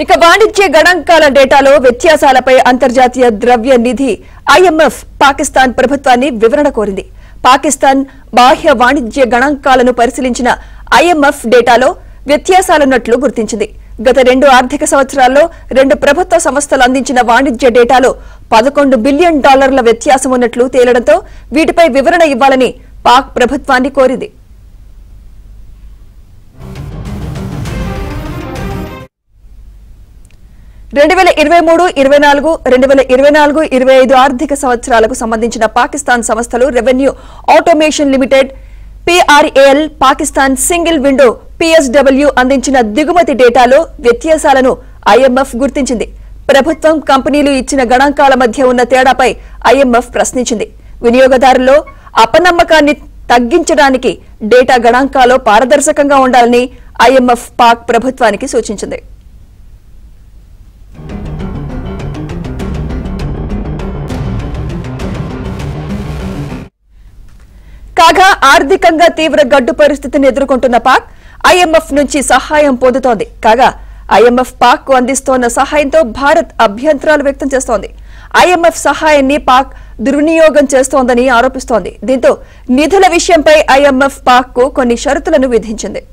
ఇక వాణిజ్య గణాంకాల డేటాలో వ్యత్యాసాలపై అంతర్జాతీయ ద్రవ్య నిధి ఐఎంఎఫ్ పాకిస్తాన్ ప్రభుత్వాన్ని వివరణ కోరింది. పాకిస్తాన్ బాహ్య వాణిజ్య గణాంకాలను పరిశీలించిన ఐఎంఎఫ్ డేటాలో వ్యత్యాసాలున్నట్లు గుర్తించింది. గత 2 ఆర్థిక సంవత్సరాల్లో 2 ప్రభుత్వ సంస్థలు అందించిన వాణిజ్య డేటాలో $11 బిలియన్ వ్యత్యాసం ఉన్నట్లు తేలడంతో వీటిపై వివరణ ఇవ్వాలని పాక్ ప్రభుత్వాన్ని కోరింది. రెండు 2023-24, 2024-25 ఆర్థిక సంవత్సరాలకు సంబంధించిన పాకిస్తాన్ సంస్థలు revenue automation limited PRAL, Pakistan single window PSW అందించిన దిగుమతి డేటాలో వ్యత్యాసాలను IMF గుర్తించింది. ప్రభుత్వం కంపెనీలు ఇచ్చిన గణాంకాల మధ్య ఉన్న తేడాపై IMF ప్రశ్నించింది. వినియోగదారుల్లో అపనమ్మకాన్ని తగ్గించడానికి డేటా గణాంకాల్లో పారదర్శకంగా ఉండాలని IMF పాక్ ప్రభుత్వానికి సూచించింది. కాగా ఆర్థికంగా తీవ్ర గడ్డు పరిస్థితిని ఎదుర్కొంటున్న పాక్ IMF నుంచి సహాయం పొందుతోంది. కాగా IMF పాక్ కు అందిస్తోన్న సహాయంతో భారత్ అభ్యంతరాలు వ్యక్తం చేస్తోంది. IMF సహాయాన్ని పాక్ దుర్వినియోగం చేస్తోందని ఆరోపిస్తోంది. దీంతో నిధుల విషయంపై IMF పాక్ కు కొన్ని షరతులను విధించింది.